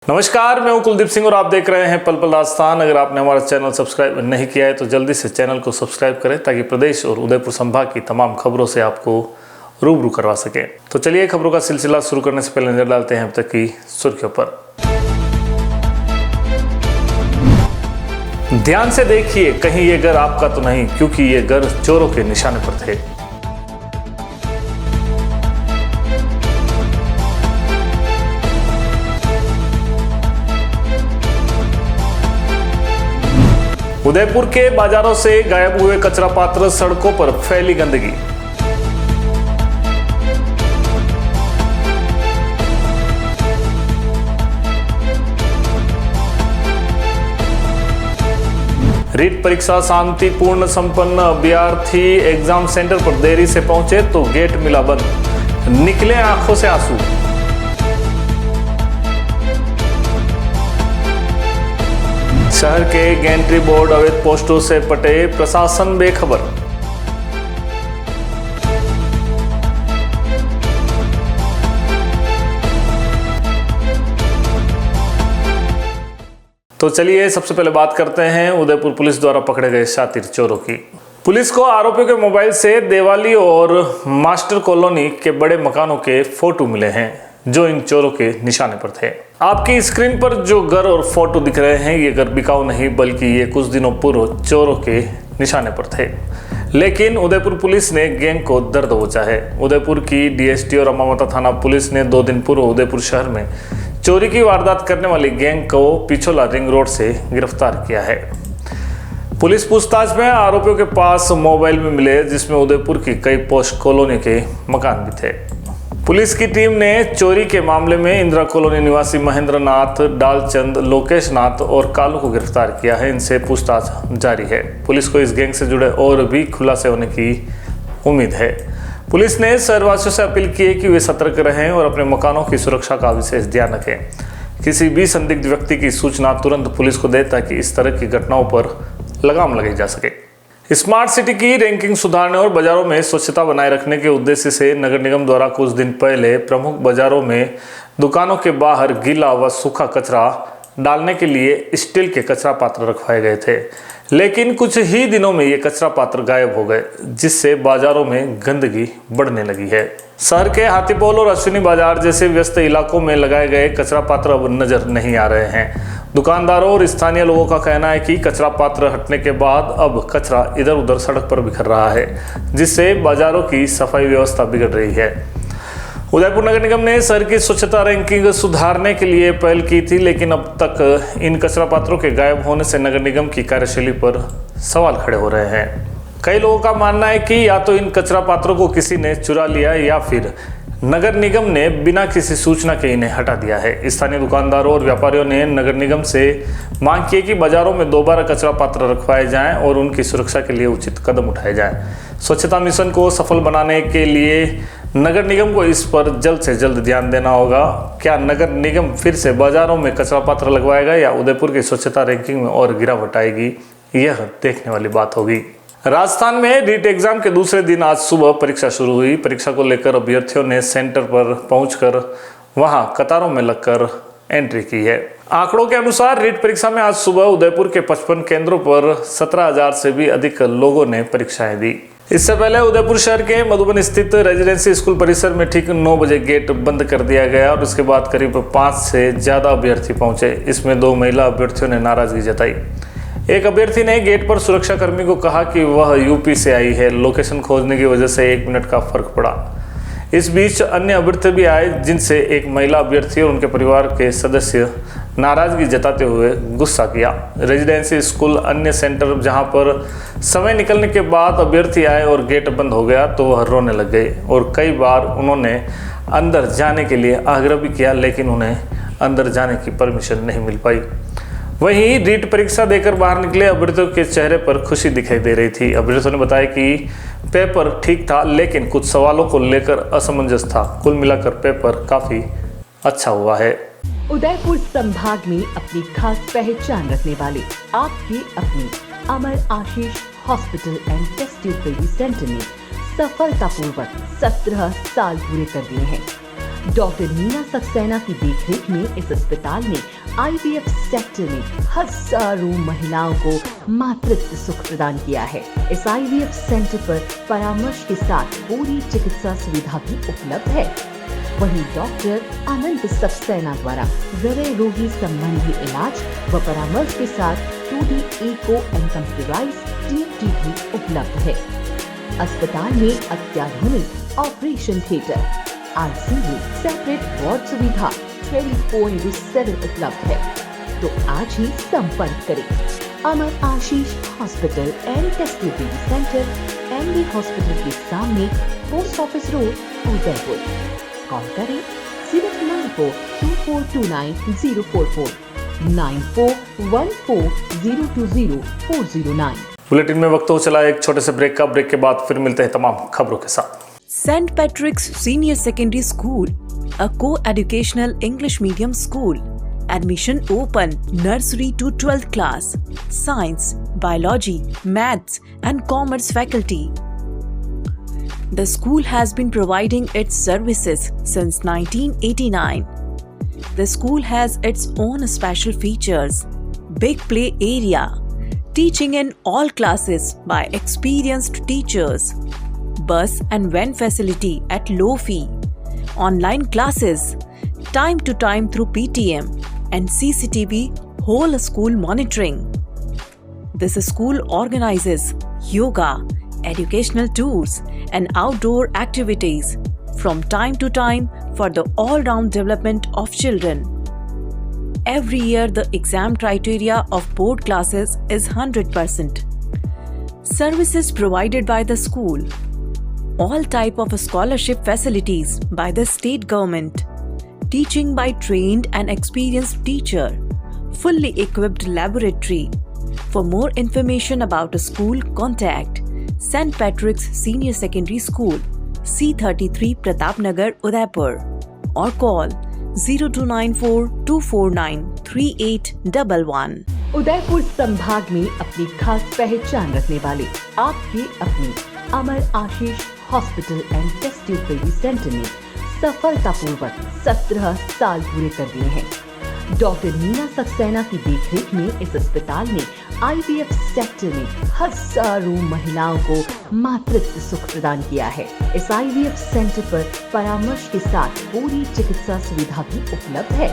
नमस्कार, मैं हूं कुलदीप सिंह और आप देख रहे हैं पल पल राजस्थान। अगर आपने हमारा चैनल सब्सक्राइब नहीं किया है तो जल्दी से चैनल को सब्सक्राइब करें ताकि प्रदेश और उदयपुर संभाग की तमाम खबरों से आपको रूबरू करवा सके। तो चलिए खबरों का सिलसिला शुरू करने से पहले नजर डालते हैं अब तक की सुर्खियों पर। ध्यान से देखिए, कहीं ये घर आपका तो नहीं, क्योंकि ये घर चोरों के निशाने पर थे। उदयपुर के बाजारों से गायब हुए कचरा पात्र, सड़कों पर फैली गंदगी। रीट परीक्षा शांतिपूर्ण संपन्न, अभ्यर्थी एग्जाम सेंटर पर देरी से पहुंचे तो गेट मिला बंद, निकले आंखों से आंसू। शहर के गेंट्री बोर्ड अवैध पोस्टों से पटे, प्रशासन बेखबर। तो चलिए सबसे पहले बात करते हैं उदयपुर पुलिस द्वारा पकड़े गए शातिर चोरों की। पुलिस को आरोपियों के मोबाइल से देवाली और मास्टर कॉलोनी के बड़े मकानों के फोटो मिले हैं जो इन चोरों के निशाने पर थे। आपकी स्क्रीन पर जो घर और फोटो दिख रहे हैं ये घर बिकाऊ नहीं, बल्कि ये कुछ दिनों पूर्व चोरों के निशाने पर थे। लेकिन उदयपुर पुलिस ने गैंग को दर्द दबोचा है। उदयपुर की डीएसटी और अमावता थाना पुलिस ने 2 दिन पूर्व उदयपुर शहर में चोरी की वारदात करने वाली गैंग को पिछोला रिंग रोड से गिरफ्तार किया है। पुलिस पूछताछ में आरोपियों के पास मोबाइल भी मिले जिसमें उदयपुर की कई पोस्ट कॉलोनी के मकान भी थे। पुलिस की टीम ने चोरी के मामले में इंदिरा कॉलोनी निवासी महेंद्र नाथ, डालचंद, लोकेश नाथ और कालू को गिरफ्तार किया है। इनसे पूछताछ जारी है। पुलिस को इस गैंग से जुड़े और भी खुलासे होने की उम्मीद है। पुलिस ने शहरवासियों से अपील की है कि वे सतर्क रहें और अपने मकानों की सुरक्षा का विशेष ध्यान रखें। किसी भी संदिग्ध व्यक्ति की सूचना तुरंत पुलिस को दें ताकि इस तरह की घटनाओं पर लगाम लगाई जा सके। स्मार्ट सिटी की रैंकिंग सुधारने और बाजारों में स्वच्छता बनाए रखने के उद्देश्य से नगर निगम द्वारा कुछ दिन पहले प्रमुख बाजारों में दुकानों के बाहर गीला व सूखा कचरा डालने के लिए स्टील के कचरा पात्र रखवाए गए थे। लेकिन कुछ ही दिनों में ये कचरा पात्र गायब हो गए, जिससे बाजारों में गंदगी बढ़ने लगी है। शहर के हाथीपोल और अश्विनी बाजार जैसे व्यस्त इलाकों में लगाए गए कचरा पात्र अब नजर नहीं आ रहे हैं। दुकानदारों और स्थानीय लोगों का कहना है कि कचरा पात्र हटने के बाद अब कचरा इधर उधर सड़क पर बिखर रहा है, जिससे बाजारों की सफाई व्यवस्था बिगड़ रही है। उदयपुर नगर निगम ने शहर की स्वच्छता रैंकिंग सुधारने के लिए पहल की थी, लेकिन अब तक इन कचरा पात्रों के गायब होने से नगर निगम की कार्यशैली पर सवाल खड़े हो रहे हैं। कई लोगों का मानना है कि या तो इन कचरा पात्रों को किसी ने चुरा लिया या फिर नगर निगम ने बिना किसी सूचना के इन्हें हटा दिया है। स्थानीय दुकानदारों और व्यापारियों ने नगर निगम से मांग की कि बाजारों में दोबारा कचरा पात्र रखवाए जाएं और उनकी सुरक्षा के लिए उचित कदम उठाए जाएं। स्वच्छता मिशन को सफल बनाने के लिए नगर निगम को इस पर जल्द से जल्द ध्यान देना होगा। क्या नगर निगम फिर से बाजारों में कचरा पात्र लगवाएगा या उदयपुर की स्वच्छता रैंकिंग में और गिरावट आएगी, यह देखने वाली बात होगी। राजस्थान में रीट एग्जाम के दूसरे दिन आज सुबह परीक्षा शुरू हुई। परीक्षा को लेकर अभ्यर्थियों ने सेंटर पर पहुंचकर वहां कतारों में लगकर एंट्री की है। आंकड़ों के अनुसार रीट परीक्षा में आज सुबह उदयपुर के 55 केंद्रों पर 17,000 से भी अधिक लोगों ने परीक्षाएं दी। इससे पहले उदयपुर शहर के मधुबन स्थित रेजिडेंसी स्कूल परिसर में ठीक 9 बजे गेट बंद कर दिया गया और उसके बाद करीब 5 से ज्यादा अभ्यर्थी पहुंचे। इसमें 2 महिला अभ्यर्थियों ने नाराजगी जताई। एक अभ्यर्थी ने गेट पर सुरक्षा कर्मी को कहा कि वह यूपी से आई है। लोकेशन खोजने की वजह से 1 मिनट का फर्क पड़ा। इस बीच अन्य अभ्यर्थी भी आए, जिनसे एक महिला अभ्यर्थी और उनके परिवार के सदस्य नाराजगी जताते हुए गुस्सा किया। रेजिडेंसी स्कूल अन्य सेंटर जहां पर समय निकलने के बाद अभ्यर्थी आए और गेट बंद हो गया तो वह रोने लग गए और कई बार उन्होंने अंदर जाने के लिए आग्रह भी किया, लेकिन उन्हें अंदर जाने की परमिशन नहीं मिल पाई। वहीं रीट परीक्षा देकर बाहर निकले अभ्यर्थियों के चेहरे पर खुशी दिखाई दे रही थी। अभ्यर्थियों ने बताया कि पेपर ठीक था, लेकिन कुछ सवालों को लेकर असमंजस था। कुल मिलाकर पेपर काफी अच्छा हुआ है। उदयपुर संभाग में अपनी खास पहचान रखने वाले आपके अपने Amar Ashish hospital and test tube baby centre ने सफलतापूर्वक 17 साल पूरे कर दिए हैं। डॉक्टर मीना सक्सेना की देखरेख में इस अस्पताल ने IVF सेक्टर में हजारों महिलाओं को मातृत्व सुख प्रदान किया है। इस IVF सेंटर पर परामर्श के साथ पूरी चिकित्सा सुविधा भी उपलब्ध है। वहीं डॉक्टर अनंत सक्सेना द्वारा हृदय रोगी संबंधी इलाज व परामर्श के साथ 2D echo and computerised TFT भी उपलब्ध है। अस्पताल में अत्याधुनिक operation theatre, ICU, separate ward सुविधा 24/7 उपलब्ध है। तो आज ही संपर्क करें Amar Ashish hospital and test centre, MD hospital के सामने, post office road, Udaipur. Call करें 0942429 9414020409। बुलेटिन में वक्त हो चला एक छोटे से ब्रेक का। ब्रेक के बाद फिर मिलते हैं तमाम खबरों के साथ। St. Patrick's Senior Secondary School, a co-educational English medium school. Admission open, nursery to 12th class. Science, biology, maths and commerce faculty. The school has been providing its services since 1989. The school has its own special features, big play area, teaching in all classes by experienced teachers, bus and van facility at low fee, online classes, time to time through PTM and CCTV whole school monitoring. This school organizes yoga, educational tours and outdoor activities from time to time for the all-round development of children. Every year the exam criteria of board classes is 100%. Services provided by the school. All type of scholarship facilities by the state government. Teaching by trained and experienced teacher. Fully equipped laboratory. For more information about the school, contact St. Patrick's Senior Secondary School, C33 Pratapnagar, Udaipur, or call 02942493 Udaipur संभाग में अपनी खास पहचान रखने वाले आपके अपने Amar Ashish hospital and test centre ने सफलतापूर्वक 17 साल पूरे कर दिए हैं। डॉक्टर मीना सक्सेना की देखरेख में इस अस्पताल ने IVF सेक्टर में हजारों महिलाओं को मातृत्व सुख प्रदान किया है। इस IVF सेंटर पर परामर्श के साथ पूरी चिकित्सा सुविधा भी उपलब्ध है।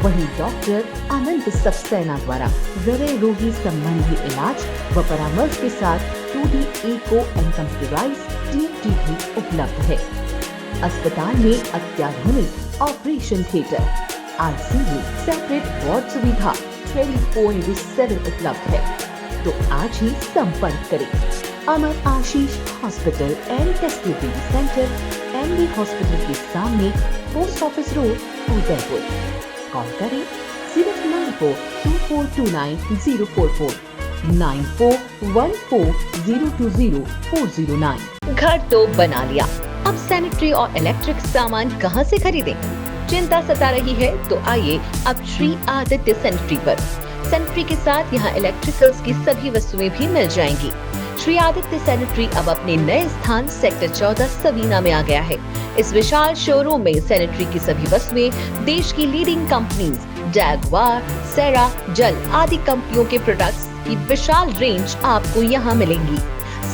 वहीं डॉक्टर अनंत सक्सेना द्वारा हृदय रोगी संबंधी इलाज व परामर्श के साथ 2D echo and computerised TFT भी उपलब्ध है। अस्पताल में अत्याधुनिक operation theatre, ICU, separate ward सुविधा 24/7 उपलब्ध है। तो आज ही संपर्क करें Amar Ashish hospital and test centre, MD hospital के सामने, post office road, Udaipur. Call करें 0942429 9414020409। घर तो बना लिया, अब सैनिटरी और इलेक्ट्रिक सामान कहां से खरीदें? चिंता सता रही है तो आइए अब श्री आदित्य सैनिटरी पर। सैनिटरी के साथ यहाँ इलेक्ट्रिकल्स की सभी वस्तुएं भी मिल जाएंगी। श्री आदित्य सैनिटरी अब अपने नए स्थान सेक्टर 14 सबीना में आ गया है। इस विशाल शोरूम में सैनिटरी की सभी वस्तुएं देश की लीडिंग कंपनीज जैगवार, सेरा, जल आदि कंपनियों के प्रोडक्ट्स की विशाल रेंज आपको यहाँ मिलेंगी।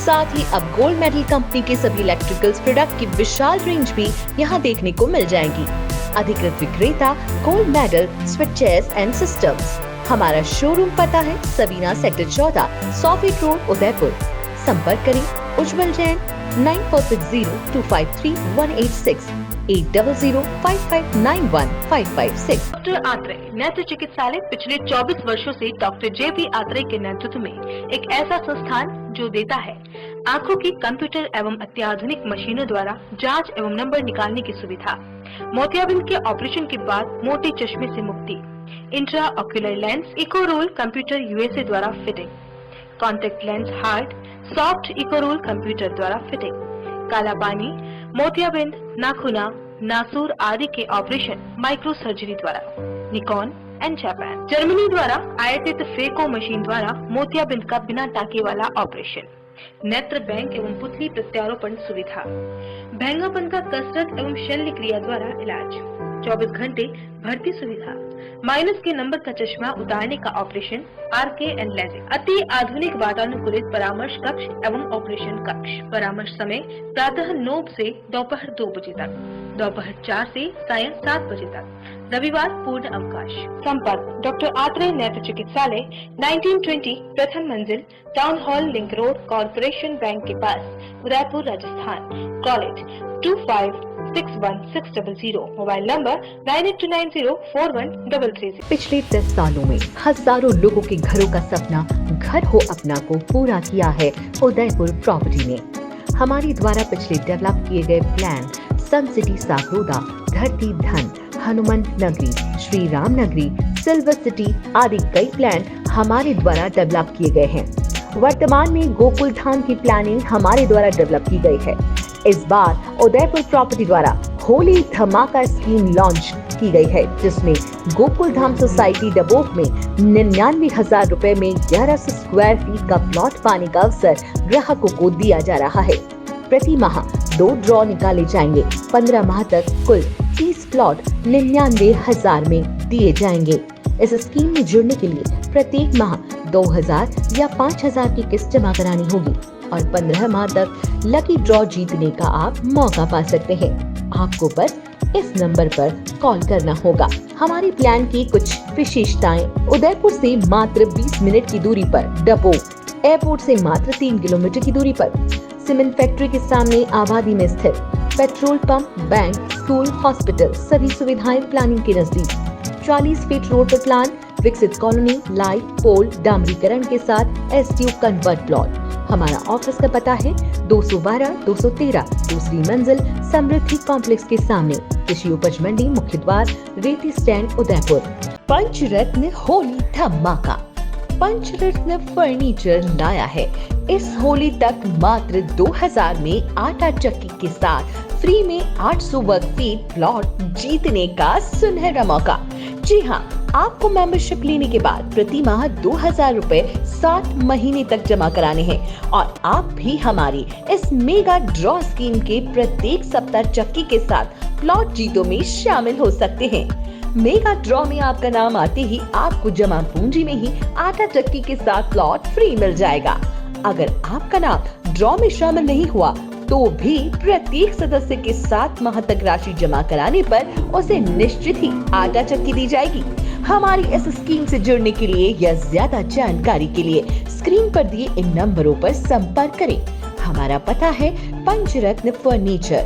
साथ ही अब गोल्ड मेडल कंपनी के सभी इलेक्ट्रिकल्स प्रोडक्ट की विशाल रेंज भी यहाँ देखने को मिल जाएंगी। अधिकृत विक्रेता gold medal switches and systems. हमारा शोरूम पता है Sabina sector 14, 100 feet road, Udaipur. संपर्क करें उज्जवल जैन 9460253186 8005591556। डॉक्टर आत्रेय नेत्र चिकित्सालय पिछले 24 वर्षों से डॉक्टर JP आत्रेय के नेतृत्व में एक ऐसा संस्थान जो देता है आंखों की कंप्यूटर एवं अत्याधुनिक मशीनों द्वारा जांच एवं नंबर निकालने की सुविधा, मोतियाबिंद के ऑपरेशन के बाद मोटे चश्मे से मुक्ति, इंट्रा ऑक्यूलर लेंस इको रोल कंप्यूटर USA द्वारा fitting, contact lens hard soft इको रोल कंप्यूटर द्वारा फिटिंग, काला पानी, मोतियाबिंद, नाखूना, नासूर आदि के ऑपरेशन माइक्रो सर्जरी द्वारा, निकॉन एंड जापान, जर्मनी द्वारा आयातित फेको मशीन द्वारा मोतियाबिंद का बिना टाके वाला ऑपरेशन, नेत्र बैंक एवं पुतली प्रत्यारोपण सुविधा, भैंगापन का कसरत एवं शल्य क्रिया द्वारा इलाज, 24 घंटे भर्ती सुविधा, माइनस के नंबर का चश्मा उतारने का ऑपरेशन, RK एंड लेजिक, अति आधुनिक वातानुकूलित परामर्श कक्ष एवं ऑपरेशन कक्ष। परामर्श समय प्रातः 9 से दोपहर 2 बजे तक, दोपहर 4 से सायं 7 बजे तक, रविवार पूर्ण अवकाश। संपर्क डॉक्टर आत्रेय नेत्र चिकित्सालय, 1920 प्रथम मंजिल, town hall, link road, corporation bank के पास, Udaipur, Rajasthan. College 256160, mobile number 9829041330। पिछले 10 सालों में हजारों लोगों के घरों का सपना घर हो अपना को पूरा किया है उदयपुर प्रॉपर्टी ने। हमारे द्वारा पिछले डेवलप किए गए प्लान सन सिटी सागरोदा, धरती धन, हनुमंत नगरी, श्री राम नगरी, सिल्वर सिटी आदि कई प्लान हमारे द्वारा डेवलप किए गए हैं। वर्तमान में गोकुल धाम की प्लानिंग हमारे द्वारा डेवलप की गई है। इस बार उदयपुर प्रॉपर्टी द्वारा होली धमाका स्कीम लॉन्च की गई है, जिसमें गोकुल धाम सोसाइटी डबोक में 99,000 रुपए में 1100 स्क्वायर फीट का प्लॉट पाने का अवसर ग्राहकों को दिया जा रहा है। प्रति माह 2 ड्रॉ निकाले जाएंगे। 15 माह तक कुल 30 प्लॉट 99,000 में दिए जाएंगे। इस स्कीम में जुड़ने के लिए प्रत्येक माह 2,000 या 5,000 की किस्त जमा करानी होगी और 15 माह तक लकी ड्रॉ जीतने का आप मौका पा सकते हैं। आपको बस इस नंबर पर कॉल करना होगा। हमारी प्लान की कुछ विशेषताएं: उदयपुर से मात्र 20 मिनट की दूरी पर डबोक, एयरपोर्ट से मात्र 3 किलोमीटर की दूरी पर, सीमेंट फैक्ट्री के सामने आबादी में स्थित, petrol pump, bank, school, hospital सभी सुविधाएं प्लानिंग के नजदीक, 40 फीट रोड पर प्लान, विकसित कॉलोनी, लाइट पोल, डामरीकरण के साथ STU कन्वर्ट प्लॉट। हमारा ऑफिस का पता है 212-213 दूसरी मंजिल, समृद्धि कॉम्प्लेक्स के सामने, कृषि उपज मंडी, मुख्य द्वार, रेती स्टैंड, उदयपुर। पंचरत्न होली धमाका, पंचरत्न फर्नीचर लाया है इस होली तक मात्र 2000 में आटा चक्की के साथ फ्री में 800 वर्ग फीट प्लॉट जीतने का सुनहरा मौका। जी हाँ, आपको मेंबरशिप लेने के बाद प्रति माह 2000 रुपए 7 महीने तक जमा कराने हैं और आप भी हमारी इस मेगा ड्रॉ स्कीम के प्रत्येक सप्ताह चक्की के साथ प्लॉट जीतों में शामिल हो सकते हैं। मेगा ड्रॉ में आपका नाम आते ही आपको जमा पूंजी में ही आटा चक्की के साथ प्लॉट फ्री मिल जाएगा। अगर आपका नाम ड्रॉ में शामिल नहीं हुआ तो भी प्रत्येक सदस्य के 7 माह तक राशि जमा कराने पर उसे निश्चित ही आटा चक्की दी जाएगी। हमारी इस स्कीम से जुड़ने के लिए या ज्यादा जानकारी के लिए स्क्रीन पर दिए इन नंबरों पर संपर्क करें। हमारा पता है Panchratna furniture,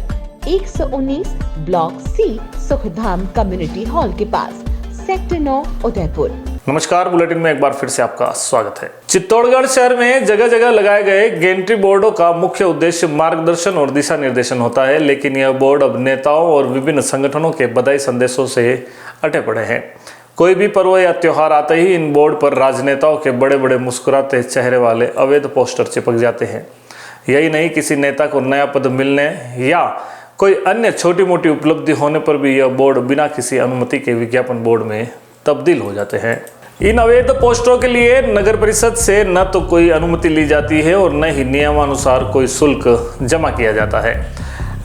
119 block C, Sukhdham community hall के पास, सेक्टर 9, उदयपुर। नमस्कार, बुलेटिन में एक बार फिर से आपका स्वागत है। चित्तौड़गढ़ शहर में जगह जगह लगाए गए गेंट्री बोर्डों का मुख्य उद्देश्य मार्गदर्शन और दिशा निर्देशन होता है, लेकिन यह बोर्ड अब नेताओं और विभिन्न संगठनों के बधाई संदेशों से अटे पड़े हैं। कोई भी पर्व या त्योहार आते ही इन बोर्ड पर राजनेताओं के बड़े बड़े मुस्कुराते चेहरे वाले अवैध पोस्टर चिपक जाते हैं। यही नहीं, किसी नेता को नया पद मिलने या कोई अन्य छोटी मोटी उपलब्धि होने पर भी यह बोर्ड बिना किसी अनुमति के विज्ञापन बोर्ड में तब्दील हो जाते हैं। इन अवैध पोस्टरों के लिए नगर परिषद से न तो कोई अनुमति ली जाती है और न ही नियमानुसार कोई शुल्क जमा किया जाता है।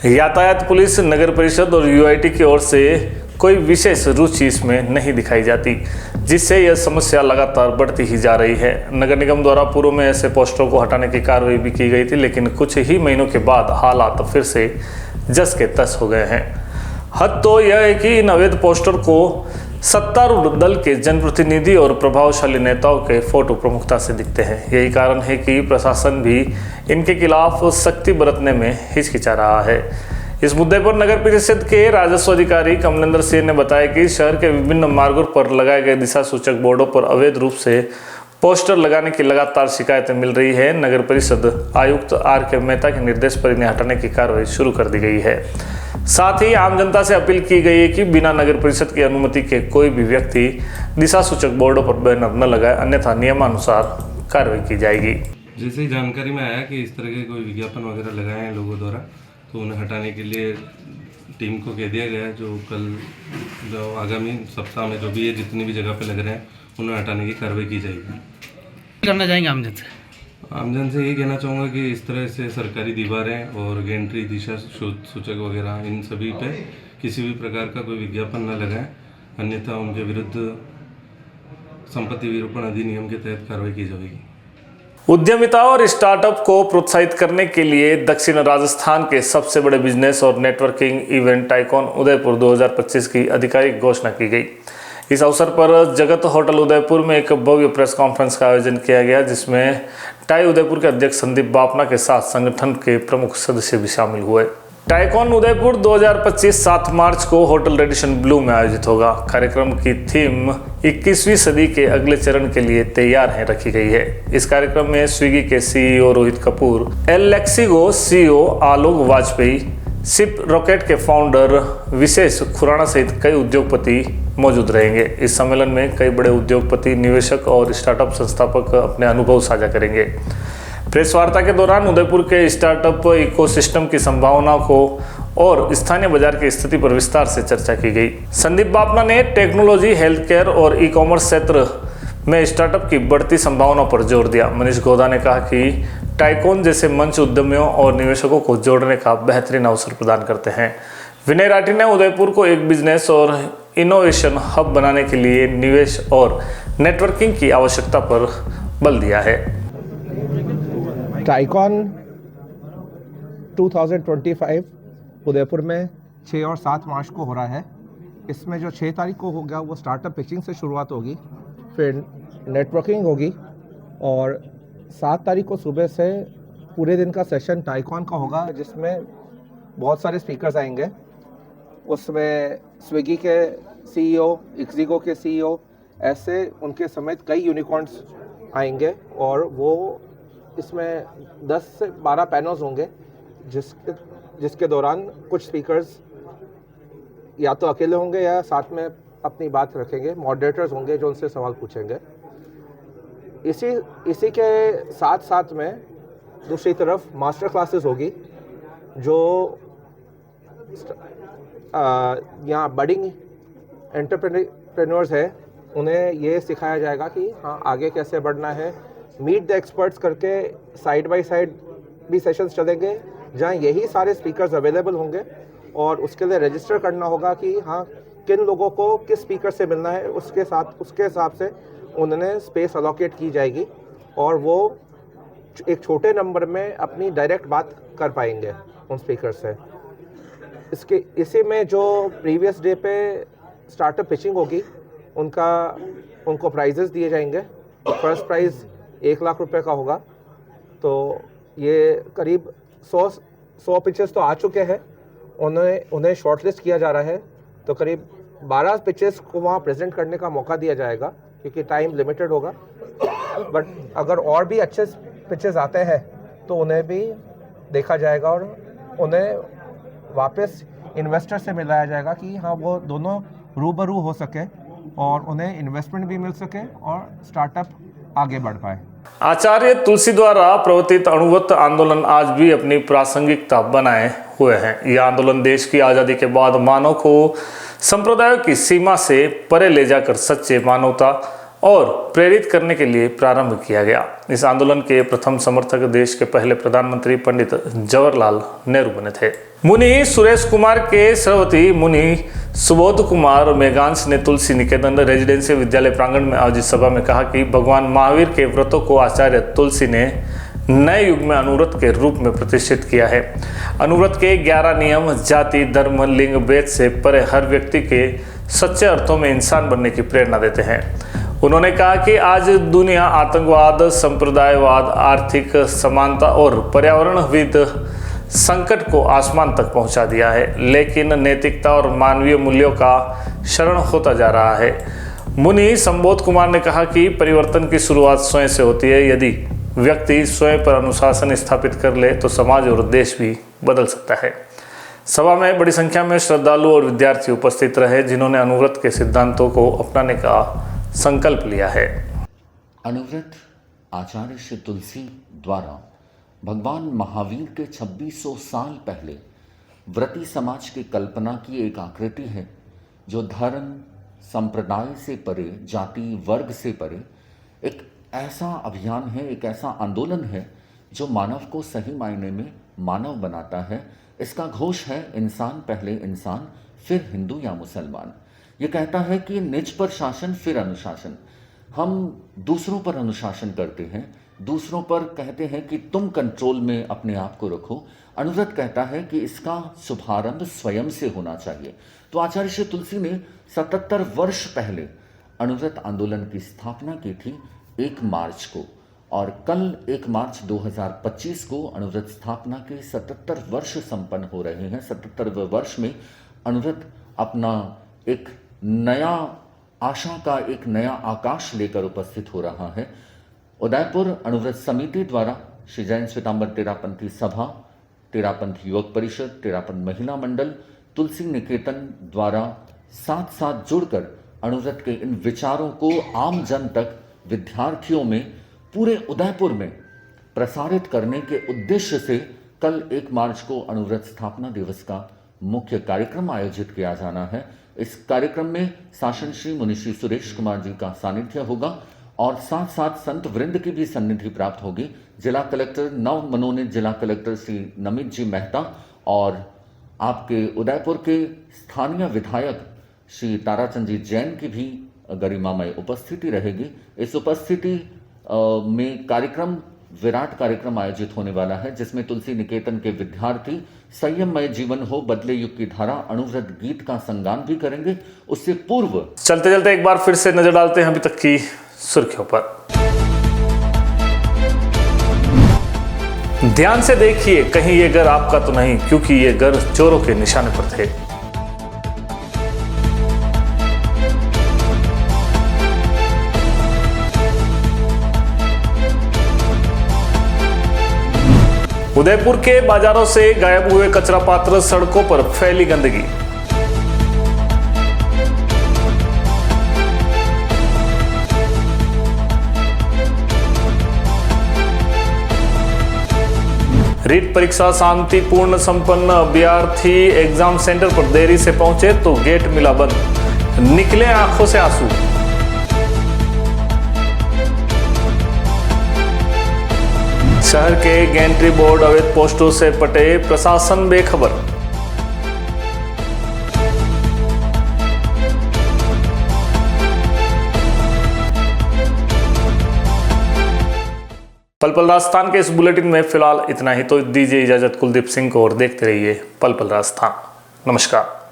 यातायात पुलिस, नगर परिषद और UIT की ओर से कोई विशेष रुचि इसमें नहीं दिखाई जाती, जिससे यह समस्या लगातार बढ़ती ही जा रही है। नगर निगम द्वारा पूर्व में ऐसे पोस्टरों को हटाने की कार्रवाई भी की गई थी, लेकिन कुछ ही महीनों के बाद हालात फिर से जस के तस हो गए हैं। हद तो यह है कि इन अवैध पोस्टर को सत्तारूढ़ दल के जनप्रतिनिधि और प्रभावशाली नेताओं के फोटो प्रमुखता से दिखते हैं। यही कारण है कि प्रशासन भी इनके खिलाफ सख्ती बरतने में हिचकिचा रहा है। इस मुद्दे पर नगर परिषद के राजस्व अधिकारी कमलेंद्र सिंह ने बताया कि शहर के विभिन्न मार्गों पर लगाए गए दिशा सूचक बोर्डों पर अवैध रूप से पोस्टर लगाने की लगातार शिकायतें मिल रही है। नगर परिषद आयुक्त RK मेहता के निर्देश पर इन्हें हटाने की कार्रवाई शुरू कर दी गई है। साथ ही आम जनता से अपील की गई है कि बिना नगर परिषद की अनुमति के कोई भी व्यक्ति दिशा सूचक बोर्डों पर बैनर न लगाए, अन्यथा नियमानुसार कार्रवाई की जाएगी। जैसे ही जानकारी में आया कि इस तरह के कोई विज्ञापन वगैरह लगाए हैं लोगों द्वारा, तो उन्हें हटाने के लिए टीम को कह दिया गया, जो आगामी सप्ताह में जो भी है जितनी भी जगह पे लग रहे हैं उन्हें हटाने की कार्रवाई की जाएगी। करना चाहेंगे हम जनता? आमजन से यही कहना चाहूँगा कि इस तरह से सरकारी दीवारें और गेंट्री दिशा सूचक वगैरह इन सभी पे किसी भी प्रकार का कोई विज्ञापन न लगाएं, अन्यथा उनके विरुद्ध संपत्ति विरूपण अधिनियम के तहत कार्रवाई की जाएगी। उद्यमिता और स्टार्टअप को प्रोत्साहित करने के लिए दक्षिण राजस्थान के सबसे बड़े बिजनेस और नेटवर्किंग इवेंट टाइकॉन उदयपुर 2025 की आधिकारिक घोषणा की गई। इस अवसर पर जगत होटल उदयपुर में एक भव्य प्रेस कॉन्फ्रेंस का आयोजन किया गया, जिसमें टाई उदयपुर के अध्यक्ष संदीप बापना के साथ संगठन के प्रमुख सदस्य भी शामिल हुए। टाइकॉन उदयपुर 2025 7 मार्च को होटल रेडिसन ब्लू में आयोजित होगा। कार्यक्रम की थीम 21वीं सदी के अगले चरण के लिए तैयार है रखी गई है। इस कार्यक्रम में स्विगी के सीईओ रोहित कपूर, एलेक्सिगो सीईओ आलोक वाजपेयी, शिप रॉकेट के फाउंडर विशेष खुराना सहित कई उद्योगपति मौजूद रहेंगे। इस सम्मेलन में कई बड़े उद्योगपति, निवेशक और स्टार्टअप संस्थापक अपने अनुभव साझा करेंगे। प्रेस वार्ता के दौरान उदयपुर के स्टार्टअप इकोसिस्टम की संभावनाओं को और स्थानीय बाजार की स्थिति पर विस्तार से चर्चा की गई। संदीप बापना ने टेक्नोलॉजी, हेल्थ केयर और ई कॉमर्स क्षेत्र में स्टार्टअप की बढ़ती संभावनाओं पर जोर दिया। मनीष गोदा ने कहा कि टाइकॉन जैसे मंच उद्यमियों और निवेशकों को जोड़ने का बेहतरीन अवसर प्रदान करते हैं। विनय राठी ने उदयपुर को एक बिजनेस और इनोवेशन हब बनाने के लिए निवेश और नेटवर्किंग की आवश्यकता पर बल दिया है। टाइकॉन 2025 उदयपुर में 6 और 7 मार्च को हो रहा है। इसमें जो 6 तारीख को होगा वो स्टार्टअप पिचिंग से शुरुआत होगी, फिर नेटवर्किंग होगी और 7 तारीख को सुबह से पूरे दिन का सेशन टाइकॉन का होगा, जिसमें बहुत सारे स्पीकर्स आएंगे। उसमें स्विगी के सीईओ, एक्सिगो के सीईओ, ऐसे उनके समेत कई यूनिकॉर्न्स आएंगे और वो इसमें 10 से 12 पैनल्स होंगे, जिसके दौरान कुछ स्पीकर्स या तो अकेले होंगे या साथ में अपनी बात रखेंगे, मॉडरेटर्स होंगे जो उनसे सवाल पूछेंगे। इसी के साथ साथ में दूसरी तरफ मास्टर क्लासेस होगी, जो यहाँ बडिंग एंटरप्रेन्योर्स है उन्हें ये सिखाया जाएगा कि हाँ आगे कैसे बढ़ना है। मीट द एक्सपर्ट्स करके साइड बाय साइड भी सेशंस चलेंगे, जहाँ यही सारे स्पीकर्स अवेलेबल होंगे और उसके लिए रजिस्टर करना होगा कि हाँ किन लोगों को किस स्पीकर से मिलना है। उसके हिसाब से उन्हें स्पेस अलॉकेट की जाएगी और वो एक छोटे नंबर में अपनी डायरेक्ट बात कर पाएंगे उन स्पीकर से। इसी में जो प्रीवियस डे पे स्टार्टअप पिचिंग होगी उनको प्राइजेस दिए जाएंगे। फर्स्ट प्राइज़ 1 लाख रुपए का होगा। तो ये करीब 100 पिचेस तो आ चुके हैं, उन्हें शॉर्टलिस्ट किया जा रहा है। तो करीब 12 पिचेस को वहाँ प्रेजेंट करने का मौका दिया जाएगा क्योंकि टाइम लिमिटेड होगा। बट अगर और भी अच्छे पिचेस आते हैं तो उन्हें भी देखा जाएगा और उन्हें वापस इन्वेस्टर से मिलाया जाएगा कि हाँ वो दोनों रूबरू हो सके और उन्हें इन्वेस्टमेंट भी मिल सके और स्टार्टअप आगे बढ़ पाए। आचार्य तुलसी द्वारा प्रवर्तित अणुवत आंदोलन आज भी अपनी प्रासंगिकता बनाए हुए हैं। यह आंदोलन देश की आज़ादी के बाद मानव को संप्रदायों की सीमा से परे ले जाकर सच्चे मानवता और प्रेरित करने के लिए प्रारंभ किया गया। इस आंदोलन के प्रथम समर्थक देश के पहले प्रधानमंत्री पंडित जवाहरलाल नेहरू बने थे। मुनि सुरेश कुमार के श्रवती मुनि सुबोध कुमार मेघांश ने तुलसी निकेतन रेजिडेंशियल विद्यालय प्रांगण में आयोजित सभा में कहा कि भगवान महावीर के व्रतों को आचार्य तुलसी ने नए युग में अनुव्रत के रूप में प्रतिष्ठित किया है। अनुव्रत के 11 नियम जाति, धर्म, लिंग, भेद से परे हर व्यक्ति के सच्चे अर्थों में इंसान बनने की प्रेरणा देते हैं। उन्होंने कहा कि आज दुनिया आतंकवाद, संप्रदायवाद, आर्थिक समानता और पर्यावरणविद संकट को आसमान तक पहुंचा दिया है, लेकिन नैतिकता और मानवीय मूल्यों का शरण होता जा रहा है। मुनि संबोध कुमार ने कहा कि परिवर्तन की शुरुआत स्वयं से होती है। यदि व्यक्ति स्वयं पर अनुशासन स्थापित कर ले तो समाज और देश भी बदल सकता है। सभा में बड़ी संख्या में श्रद्धालु और विद्यार्थी उपस्थित रहे, जिन्होंने अनुव्रत के सिद्धांतों को अपनाने का संकल्प लिया है। अनुव्रत आचार्य श्री तुलसी द्वारा भगवान महावीर के 2600 साल पहले व्रती समाज की कल्पना की एक आकृति है, जो धर्म, संप्रदाय से परे, जाति, वर्ग से परे एक ऐसा अभियान है, एक ऐसा आंदोलन है जो मानव को सही मायने में मानव बनाता है। इसका घोष है इंसान पहले इंसान, फिर हिंदू या मुसलमान। ये कहता है कि निज पर शासन फिर अनुशासन। हम दूसरों पर अनुशासन करते हैं, दूसरों पर कहते हैं कि तुम कंट्रोल में अपने आप को रखो। अनुव्रत कहता है कि इसका शुभारंभ स्वयं से होना चाहिए। तो आचार्य श्री तुलसी ने 77 वर्ष पहले अनुव्रत आंदोलन की स्थापना की थी 1 मार्च को, और कल 1 मार्च 2025 को अनुव्रत स्थापना के 77 वर्ष संपन्न हो रहे हैं। 77वें वर्ष में अनुव्रत अपना एक नया आशा का एक नया आकाश लेकर उपस्थित हो रहा है। उदयपुर अनुव्रत समिति द्वारा श्री जैन श्वेतांबर तेरापंथी सभा, तेरापंथ युवक परिषद, तेरापंथ महिला मंडल, तुलसी निकेतन द्वारा साथ साथ जुड़कर अनुव्रत के इन विचारों को आम जन तक, विद्यार्थियों में, पूरे उदयपुर में प्रसारित करने के उद्देश्य से कल 1 मार्च को अनुव्रत स्थापना दिवस का मुख्य कार्यक्रम आयोजित किया जाना है। इस कार्यक्रम में शासन श्री मुनिश्री सुरेश कुमार जी का सानिध्य होगा और साथ साथ संत वृंद की भी सन्निधि प्राप्त होगी। जिला कलेक्टर, नव मनोनीत जिला कलेक्टर श्री नमित जी मेहता और आपके उदयपुर के स्थानीय विधायक श्री ताराचंद जी जैन की भी गरिमामय उपस्थिति रहेगी। इस उपस्थिति में कार्यक्रम, विराट कार्यक्रम आयोजित होने वाला है, जिसमें तुलसी निकेतन के विद्यार्थी संयममय जीवन हो बदले युग की धारा अनुव्रत गीत का संगान भी करेंगे। उससे पूर्व चलते चलते एक बार फिर से नजर डालते हैं अभी तक की सुर्खियों पर। ध्यान से देखिए, कहीं ये घर आपका तो नहीं, क्योंकि ये घर चोरों के निशाने पर थे। उदयपुर के बाजारों से गायब हुए कचरा पात्र, सड़कों पर फैली गंदगी। रीट परीक्षा शांतिपूर्ण संपन्न, अभ्यर्थी एग्जाम सेंटर पर देरी से पहुंचे तो गेट मिला बंद, निकले आंखों से आंसू। शहर के गेंट्री बोर्ड अवैध पोस्टों से पटे, प्रशासन बेखबर। पल पल राजस्थान के इस बुलेटिन में फिलहाल इतना ही। तो दीजिए इजाजत कुलदीप सिंह को और देखते रहिए पल पल राजस्थान। नमस्कार।